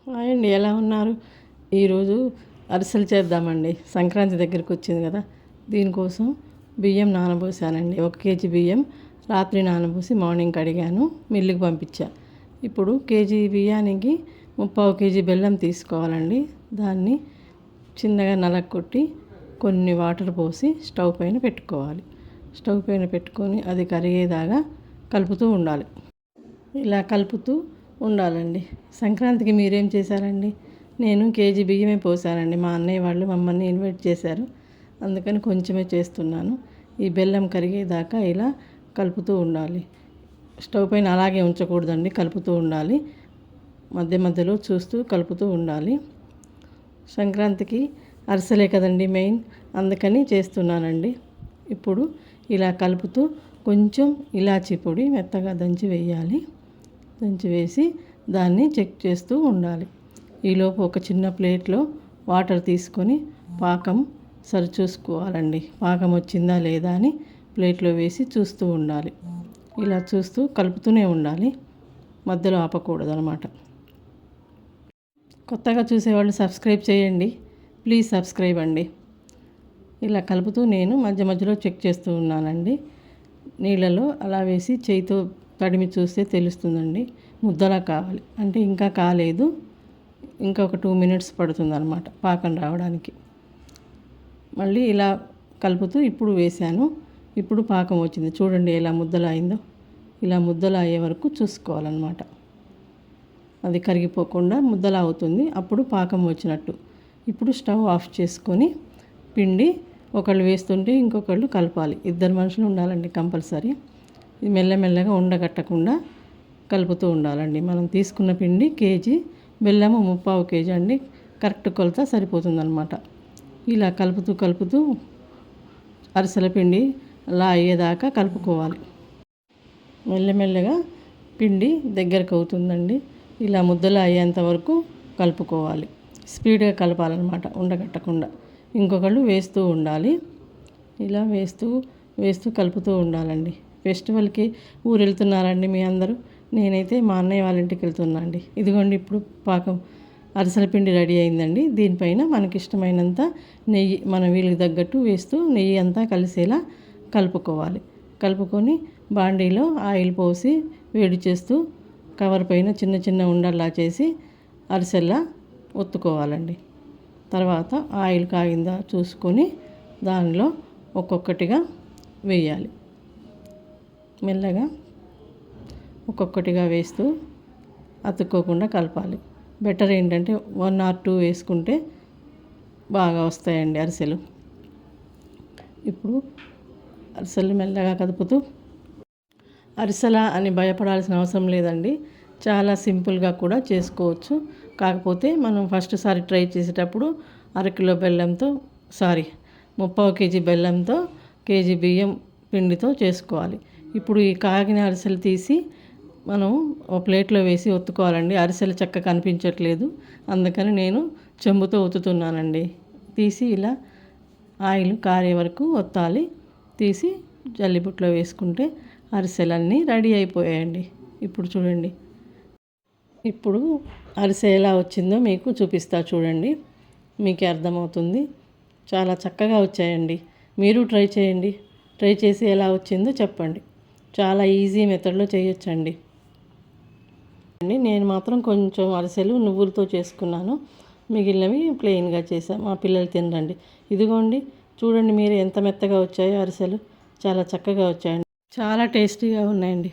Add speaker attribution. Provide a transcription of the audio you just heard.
Speaker 1: Hi అండి, ఎలా ఉన్నారు? ఈరోజు అరిసెలు చేద్దామండి. సంక్రాంతి దగ్గరికి వచ్చింది కదా, దీనికోసం బియ్యం నానబోసానండి. 1 కేజీ బియ్యం రాత్రి నానబోసి మార్నింగ్ కడిగాను, మిల్లుకి పంపించా. ఇప్పుడు కేజీ బియ్యానికి 3/4 కేజీ బెల్లం తీసుకోవాలండి. దాన్ని చిన్నగా నలగొట్టి కొన్ని వాటర్ పోసి స్టవ్ పైన పెట్టుకోవాలి. స్టవ్ పైన పెట్టుకొని అది కరిగేదాకా కలుపుతూ ఉండాలి. ఇలా కలుపుతూ ఉండాలండి. సంక్రాంతికి మీరేం చేశారండి? నేను కేజీ బియ్యమే పోసానండి. మా అన్నయ్య వాళ్ళు మమ్మల్ని ఇన్వైట్ చేశారు, అందుకని కొంచెమే చేస్తున్నాను. ఈ బెల్లం కరిగేదాకా ఇలా కలుపుతూ ఉండాలి. స్టవ్ పైన అలాగే ఉంచకూడదండి, కలుపుతూ ఉండాలి. మధ్య మధ్యలో చూస్తూ కలుపుతూ ఉండాలి. సంక్రాంతికి అరిసెలే కదండి మెయిన్, అందుకని చేస్తున్నానండి. ఇప్పుడు ఇలా కలుపుతూ కొంచెం ఇలాచీ పొడి మెత్తగా దంచి వేయాలి. దంచి వేసి దాన్ని చెక్ చేస్తూ ఉండాలి. ఈలోపు ఒక చిన్న ప్లేట్లో వాటర్ తీసుకొని పాకం సరిచూసుకోవాలండి. పాకం వచ్చిందా లేదా అని ప్లేట్లో వేసి చూస్తూ ఉండాలి. ఇలా చూస్తూ కలుపుతూనే ఉండాలి, మధ్యలో ఆపకూడదు అనమాట. కొత్తగా చూసేవాళ్ళు సబ్స్క్రైబ్ చేయండి, ప్లీజ్ సబ్స్క్రైబ్ అండి. ఇలా కలుపుతూ నేను మధ్య మధ్యలో చెక్ చేస్తూ ఉన్నానండి. నీళ్ళలో అలా వేసి చేయితో తడిమి చూస్తే తెలుస్తుందండి. ముద్దలా కావాలి అంటే ఇంకా కాలేదు, ఇంకా ఒక 2 మినిట్స్ పడుతుంది అనమాట పాకం రావడానికి. మళ్ళీ ఇలా కలుపుతూ ఇప్పుడు వేసాను. ఇప్పుడు పాకం వచ్చింది చూడండి, ఎలా ముద్దలా అయిందో. ఇలా ముద్దలా అయ్యే వరకు చూసుకోవాలన్నమాట. అది కరిగిపోకుండా ముద్దలా అవుతుంది, అప్పుడు పాకం వచ్చినట్టు. ఇప్పుడు స్టవ్ ఆఫ్ చేసుకొని పిండి ఒకళ్ళు వేస్తుంటే ఇంకొకళ్ళు కలపాలి. 2 మనుషులు ఉండాలండి కంపల్సరీ. ఇది మెల్లమెల్లగా ఉండగట్టకుండా కలుపుతూ ఉండాలండి. మనం తీసుకున్న పిండి కేజీ, బెల్లము 3/4 కేజీ అండి. కరెక్ట్ కొలత సరిపోతుందన్నమాట. ఇలా కలుపుతూ అరిసెల పిండి అలా అయ్యేదాకా కలుపుకోవాలి. మెల్లమెల్లగా పిండి దగ్గరకు అవుతుందండి. ఇలా ముద్దలు అయ్యేంత వరకు కలుపుకోవాలి. స్పీడ్గా కలపాలన్నమాట, ఉండగట్టకుండా. ఇంకొకళ్ళు వేస్తూ ఉండాలి. ఇలా వేస్తూ కలుపుతూ ఉండాలండి. ఫెస్టివల్కి ఊరు వెళ్తున్నారండి మీ అందరూ. నేనైతే మా అన్నయ్య వాళ్ళ ఇంటికి వెళ్తున్నా అండి. ఇదిగోండి ఇప్పుడు పాకం అరిసెల పిండి రెడీ అయిందండి. దీనిపైన మనకి ఇష్టమైనంత నెయ్యి, మన వీళ్ళకి తగ్గట్టు వేస్తూ నెయ్యి అంతా కలిసేలా కలుపుకోవాలి. కలుపుకొని బాండీలో ఆయిల్ పోసి వేడి చేస్తూ కవర్ పైన చిన్న చిన్న ఉండల్లా చేసి అరిసెల్లా ఒత్తుకోవాలండి. తర్వాత ఆయిల్ కాగిందా చూసుకొని దానిలో ఒక్కొక్కటిగా వేయాలి. మెల్లగా ఒక్కొక్కటిగా వేస్తూ అతుక్కోకుండా కలపాలి. బెటర్ ఏంటంటే 1 or 2 వేసుకుంటే బాగా వస్తాయండి అరిసెలు. ఇప్పుడు అరిసెలు మెల్లగా కదుపుతూ, అరిసెలా అని భయపడాల్సిన అవసరం లేదండి. చాలా సింపుల్గా కూడా చేసుకోవచ్చు. కాకపోతే మనం ఫస్ట్ సారి ట్రై చేసేటప్పుడు 1/2 కిలో బెల్లంతో 3/4 కేజీ బెల్లంతో కేజీ బియ్యం పిండితో చేసుకోవాలి. ఇప్పుడు ఈ కాగిన అరిసెలు తీసి మనం ఒక ప్లేట్లో వేసి ఒత్తుకోవాలండి. అరిసెలు చక్కగా కనిపించట్లేదు, అందుకని నేను చెంబుతో ఒత్తుతున్నానండి. తీసి ఇలా ఆయిల్ కారే వరకు ఒత్తాలి. తీసి జల్లిబుట్లో వేసుకుంటే అరిసెలన్నీ రెడీ అయిపోయాయండి. ఇప్పుడు చూడండి, ఇప్పుడు అరిసె ఎలా వచ్చిందో మీకు చూపిస్తా చూడండి, మీకే అర్థమవుతుంది. చాలా చక్కగా వచ్చాయండి. మీరు ట్రై చేయండి. ట్రై చేసి ఎలా వచ్చిందో చెప్పండి. చాలా ఈజీ మెథడ్లో చేయొచ్చండి. నేను మాత్రం కొంచెం అరిసెలు నువ్వులతో చేసుకున్నాను, మిగిలినవి ప్లెయిన్గా చేసాను. మా పిల్లలు తినరండి. ఇదిగోండి చూడండి మీరు ఎంత మెత్తగా వచ్చాయో అరిసెలు. చాలా చక్కగా వచ్చాయండి, చాలా టేస్టీగా ఉన్నాయండి.